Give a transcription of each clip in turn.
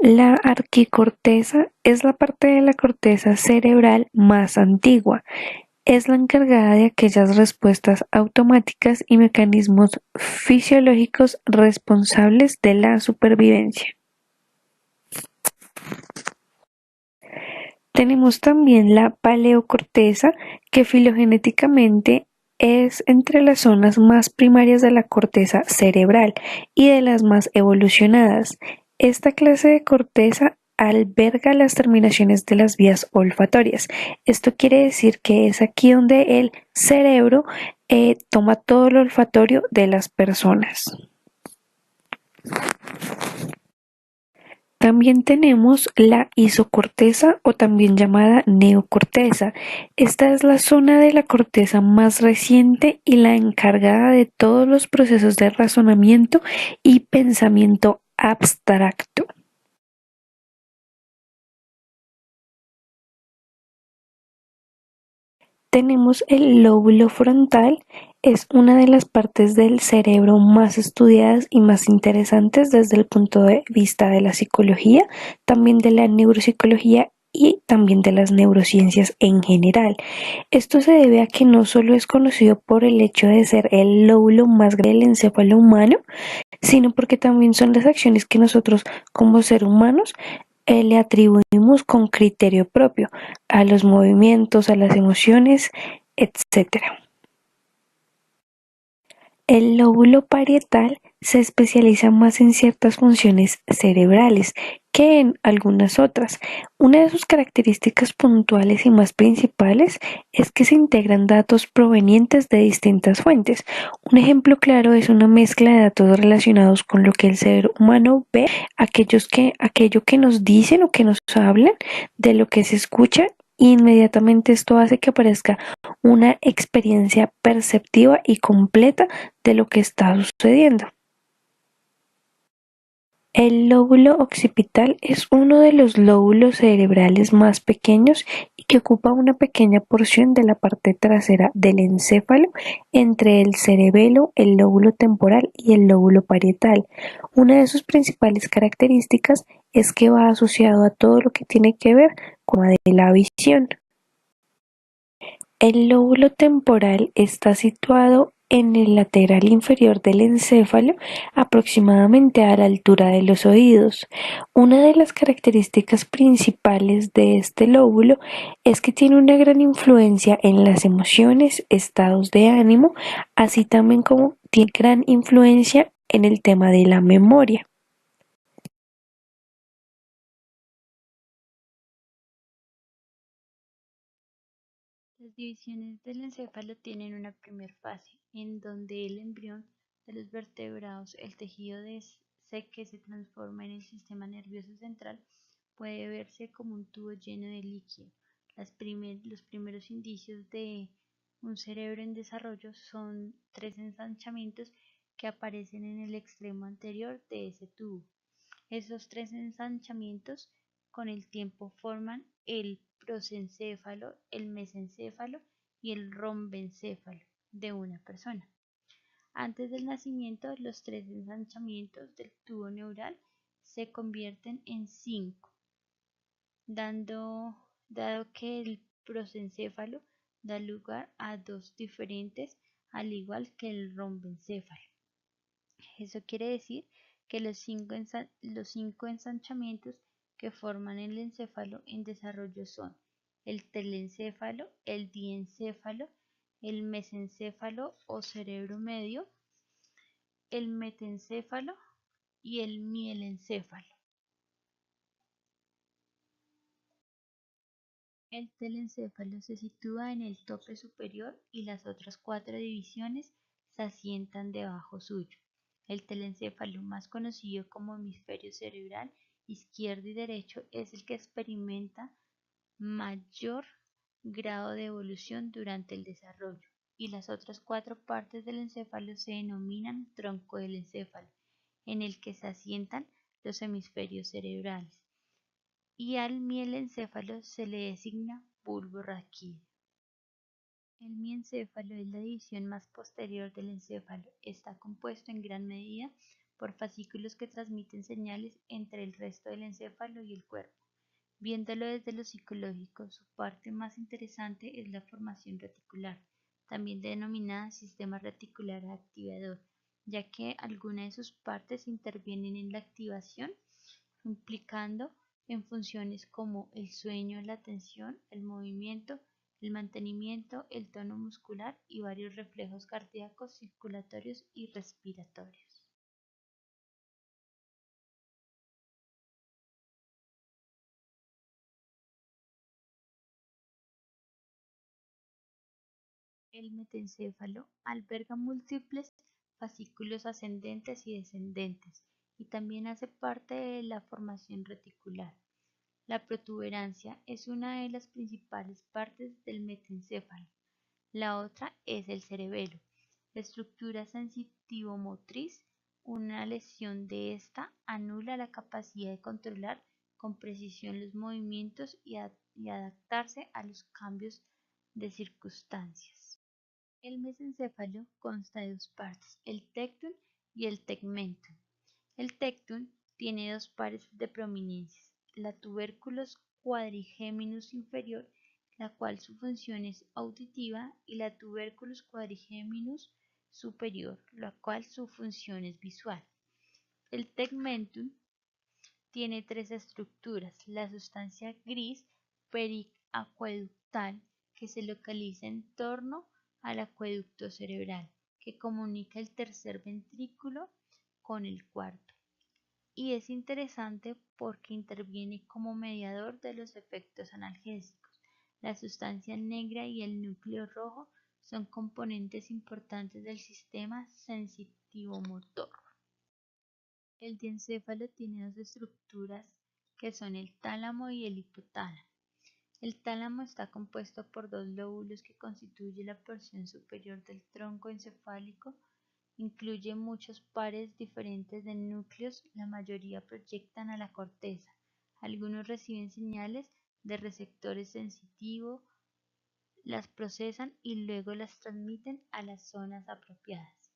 La arquicorteza es la parte de la corteza cerebral más antigua. Es la encargada de aquellas respuestas automáticas y mecanismos fisiológicos responsables de la supervivencia. Tenemos también la paleocorteza, que filogenéticamente es entre las zonas más primarias de la corteza cerebral y de las más evolucionadas. Esta clase de corteza alberga las terminaciones de las vías olfatorias. Esto quiere decir que es aquí donde el cerebro toma todo el olfatorio de las personas. También tenemos la isocorteza o también llamada neocorteza. Esta es la zona de la corteza más reciente y la encargada de todos los procesos de razonamiento y pensamiento abstracto. Tenemos el lóbulo frontal, es una de las partes del cerebro más estudiadas y más interesantes desde el punto de vista de la psicología, también de la neuropsicología y también de las neurociencias en general. Esto se debe a que no solo es conocido por el hecho de ser el lóbulo más grande del encéfalo humano, sino porque también son las acciones que nosotros como seres humanos le atribuimos con criterio propio a los movimientos, a las emociones, etcétera. El lóbulo parietal se especializa más en ciertas funciones cerebrales que en algunas otras. Una de sus características puntuales y más principales es que se integran datos provenientes de distintas fuentes. Un ejemplo claro es una mezcla de datos relacionados con lo que el ser humano ve, aquello que nos dicen o que nos hablan, de lo que se escucha. Inmediatamente esto hace que aparezca una experiencia perceptiva y completa de lo que está sucediendo. El lóbulo occipital es uno de los lóbulos cerebrales más pequeños y que ocupa una pequeña porción de la parte trasera del encéfalo entre el cerebelo, el lóbulo temporal y el lóbulo parietal. Una de sus principales características es que va asociado a todo lo que tiene que ver con la visión. El lóbulo temporal está situado en el lateral inferior del encéfalo, aproximadamente a la altura de los oídos. Una de las características principales de este lóbulo es que tiene una gran influencia en las emociones, estados de ánimo, así también como tiene gran influencia en el tema de la memoria. Las divisiones del encéfalo tienen una primera fase, en donde el embrión de los vertebrados, el tejido de que se transforma en el sistema nervioso central, puede verse como un tubo lleno de líquido. Los primeros indicios de un cerebro en desarrollo son tres ensanchamientos que aparecen en el extremo anterior de ese tubo. Esos tres ensanchamientos con el tiempo forman el prosencéfalo, el mesencéfalo y el rombencéfalo de una persona. Antes del nacimiento, los tres ensanchamientos del tubo neural se convierten en cinco, dado que el prosencéfalo da lugar a dos diferentes, al igual que el rombencéfalo. Eso quiere decir que los cinco ensanchamientos que forman el encéfalo en desarrollo son el telencéfalo, el diencéfalo, el mesencéfalo o cerebro medio, el metencéfalo y el mielencéfalo. El telencéfalo se sitúa en el tope superior y las otras cuatro divisiones se asientan debajo suyo. El telencéfalo, más conocido como hemisferio cerebral izquierdo y derecho, es el que experimenta mayor grado de evolución durante el desarrollo, y las otras cuatro partes del encéfalo se denominan tronco del encéfalo, en el que se asientan los hemisferios cerebrales, y al mielencéfalo se le designa bulbo raquídeo. El miencéfalo es la división más posterior del encéfalo. Está compuesto en gran medida por fascículos que transmiten señales entre el resto del encéfalo y el cuerpo. Viéndolo desde lo psicológico, su parte más interesante es la formación reticular, también denominada sistema reticular activador, ya que algunas de sus partes intervienen en la activación, implicando en funciones como el sueño, la atención, el movimiento, el mantenimiento, el tono muscular y varios reflejos cardíacos, circulatorios y respiratorios. El metencéfalo alberga múltiples fascículos ascendentes y descendentes y también hace parte de la formación reticular. La protuberancia es una de las principales partes del metencéfalo. La otra es el cerebelo, la estructura sensitivo-motriz. Una lesión de esta anula la capacidad de controlar con precisión los movimientos y adaptarse a los cambios de circunstancias. El mesencéfalo consta de dos partes, el tectum y el tegmentum. El tectum tiene dos pares de prominencias, la tuberculus quadrigeminus inferior, la cual su función es auditiva, y la tuberculus quadrigeminus superior, la cual su función es visual. El tegmentum tiene tres estructuras: la sustancia gris periacueductal, que se localiza en torno al acueducto cerebral, que comunica el tercer ventrículo con el cuarto, y es interesante porque interviene como mediador de los efectos analgésicos. La sustancia negra y el núcleo rojo son componentes importantes del sistema sensitivo-motor. El diencéfalo tiene dos estructuras que son el tálamo y el hipotálamo. El tálamo está compuesto por dos lóbulos que constituyen la porción superior del tronco encefálico. Incluye muchos pares diferentes de núcleos, la mayoría proyectan a la corteza. Algunos reciben señales de receptores sensitivos, las procesan y luego las transmiten a las zonas apropiadas.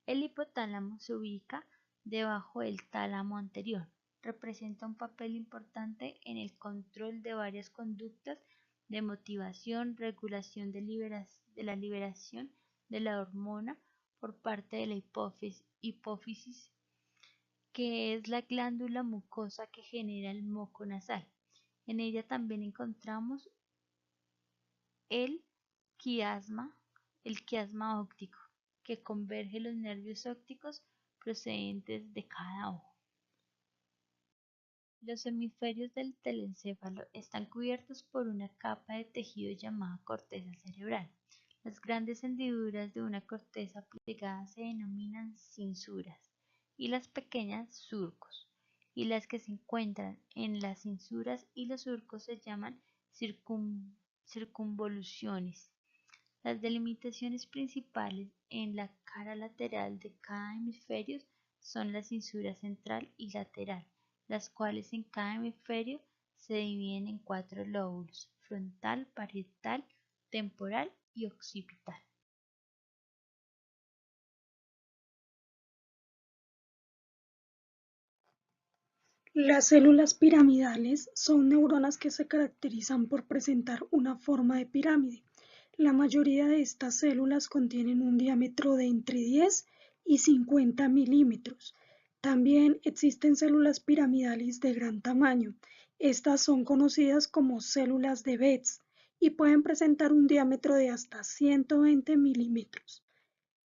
El hipotálamo se ubica debajo del tálamo anterior. Representa un papel importante en el control de varias conductas de motivación, regulación de la liberación de la hormona por parte de la hipófisis, que es la glándula mucosa que genera el moco nasal. En ella también encontramos el quiasma, el quiasma óptico, que converge los nervios ópticos procedentes de cada ojo. Los hemisferios del telencéfalo están cubiertos por una capa de tejido llamada corteza cerebral. Las grandes hendiduras de una corteza plegada se denominan cinsuras y las pequeñas surcos, y las que se encuentran en las cinsuras y los surcos se llaman circunvoluciones. Las delimitaciones principales en la cara lateral de cada hemisferio son la cintura central y lateral, las cuales en cada hemisferio se dividen en cuatro lóbulos: frontal, parietal, temporal y occipital. Las células piramidales son neuronas que se caracterizan por presentar una forma de pirámide. La mayoría de estas células contienen un diámetro de entre 10 y 50 milímetros. También existen células piramidales de gran tamaño. Estas son conocidas como células de Betz y pueden presentar un diámetro de hasta 120 milímetros.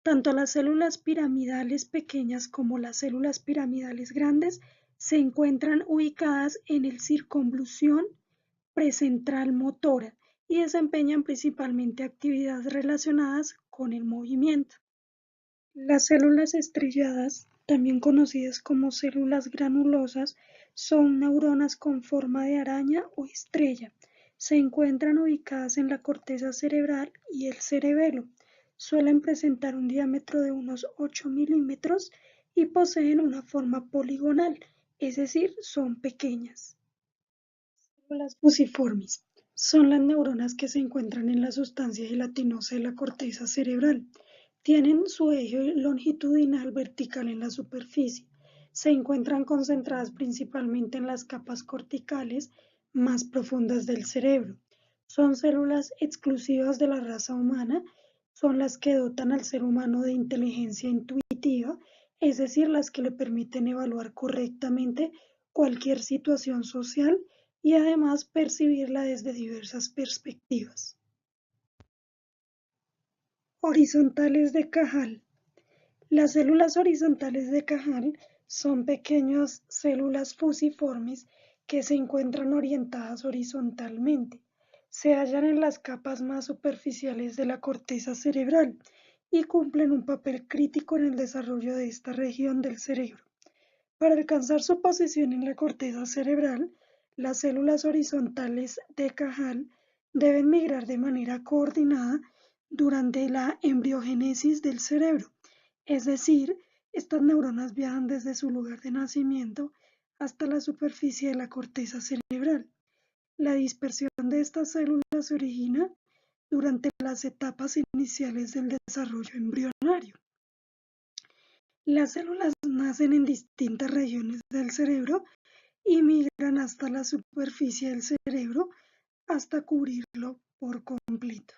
Tanto las células piramidales pequeñas como las células piramidales grandes se encuentran ubicadas en el circunvolución precentral motora y desempeñan principalmente actividades relacionadas con el movimiento. Las células estrelladas, también conocidas como células granulosas, son neuronas con forma de araña o estrella. Se encuentran ubicadas en la corteza cerebral y el cerebelo. Suelen presentar un diámetro de unos 8 milímetros y poseen una forma poligonal, es decir, son pequeñas. Células fusiformes son las neuronas que se encuentran en la sustancia gelatinosa de la corteza cerebral. Tienen su eje longitudinal vertical en la superficie. Se encuentran concentradas principalmente en las capas corticales más profundas del cerebro. Son células exclusivas de la raza humana, son las que dotan al ser humano de inteligencia intuitiva, es decir, las que le permiten evaluar correctamente cualquier situación social y además percibirla desde diversas perspectivas. Horizontales de Cajal. Las células horizontales de Cajal son pequeñas células fusiformes que se encuentran orientadas horizontalmente. Se hallan en las capas más superficiales de la corteza cerebral y cumplen un papel crítico en el desarrollo de esta región del cerebro. Para alcanzar su posición en la corteza cerebral, las células horizontales de Cajal deben migrar de manera coordinada durante la embriogénesis del cerebro, es decir, estas neuronas viajan desde su lugar de nacimiento hasta la superficie de la corteza cerebral. La dispersión de estas células se origina durante las etapas iniciales del desarrollo embrionario. Las células nacen en distintas regiones del cerebro y migran hasta la superficie del cerebro hasta cubrirlo por completo.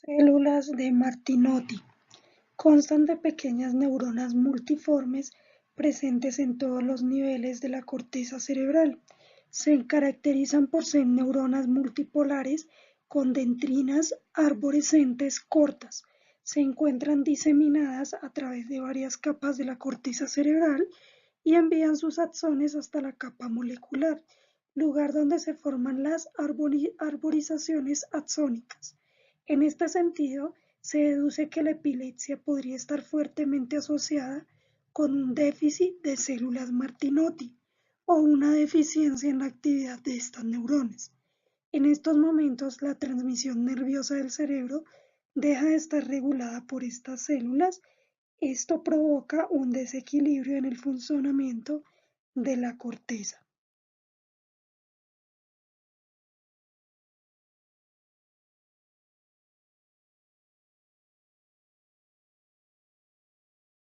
Células de Martinotti. Constan de pequeñas neuronas multiformes presentes en todos los niveles de la corteza cerebral. Se caracterizan por ser neuronas multipolares con dendritas arborescentes cortas. Se encuentran diseminadas a través de varias capas de la corteza cerebral y envían sus axones hasta la capa molecular, lugar donde se forman las arborizaciones axónicas. En este sentido, se deduce que la epilepsia podría estar fuertemente asociada con un déficit de células Martinotti o una deficiencia en la actividad de estas neuronas. En estos momentos, la transmisión nerviosa del cerebro deja de estar regulada por estas células. Esto provoca un desequilibrio en el funcionamiento de la corteza.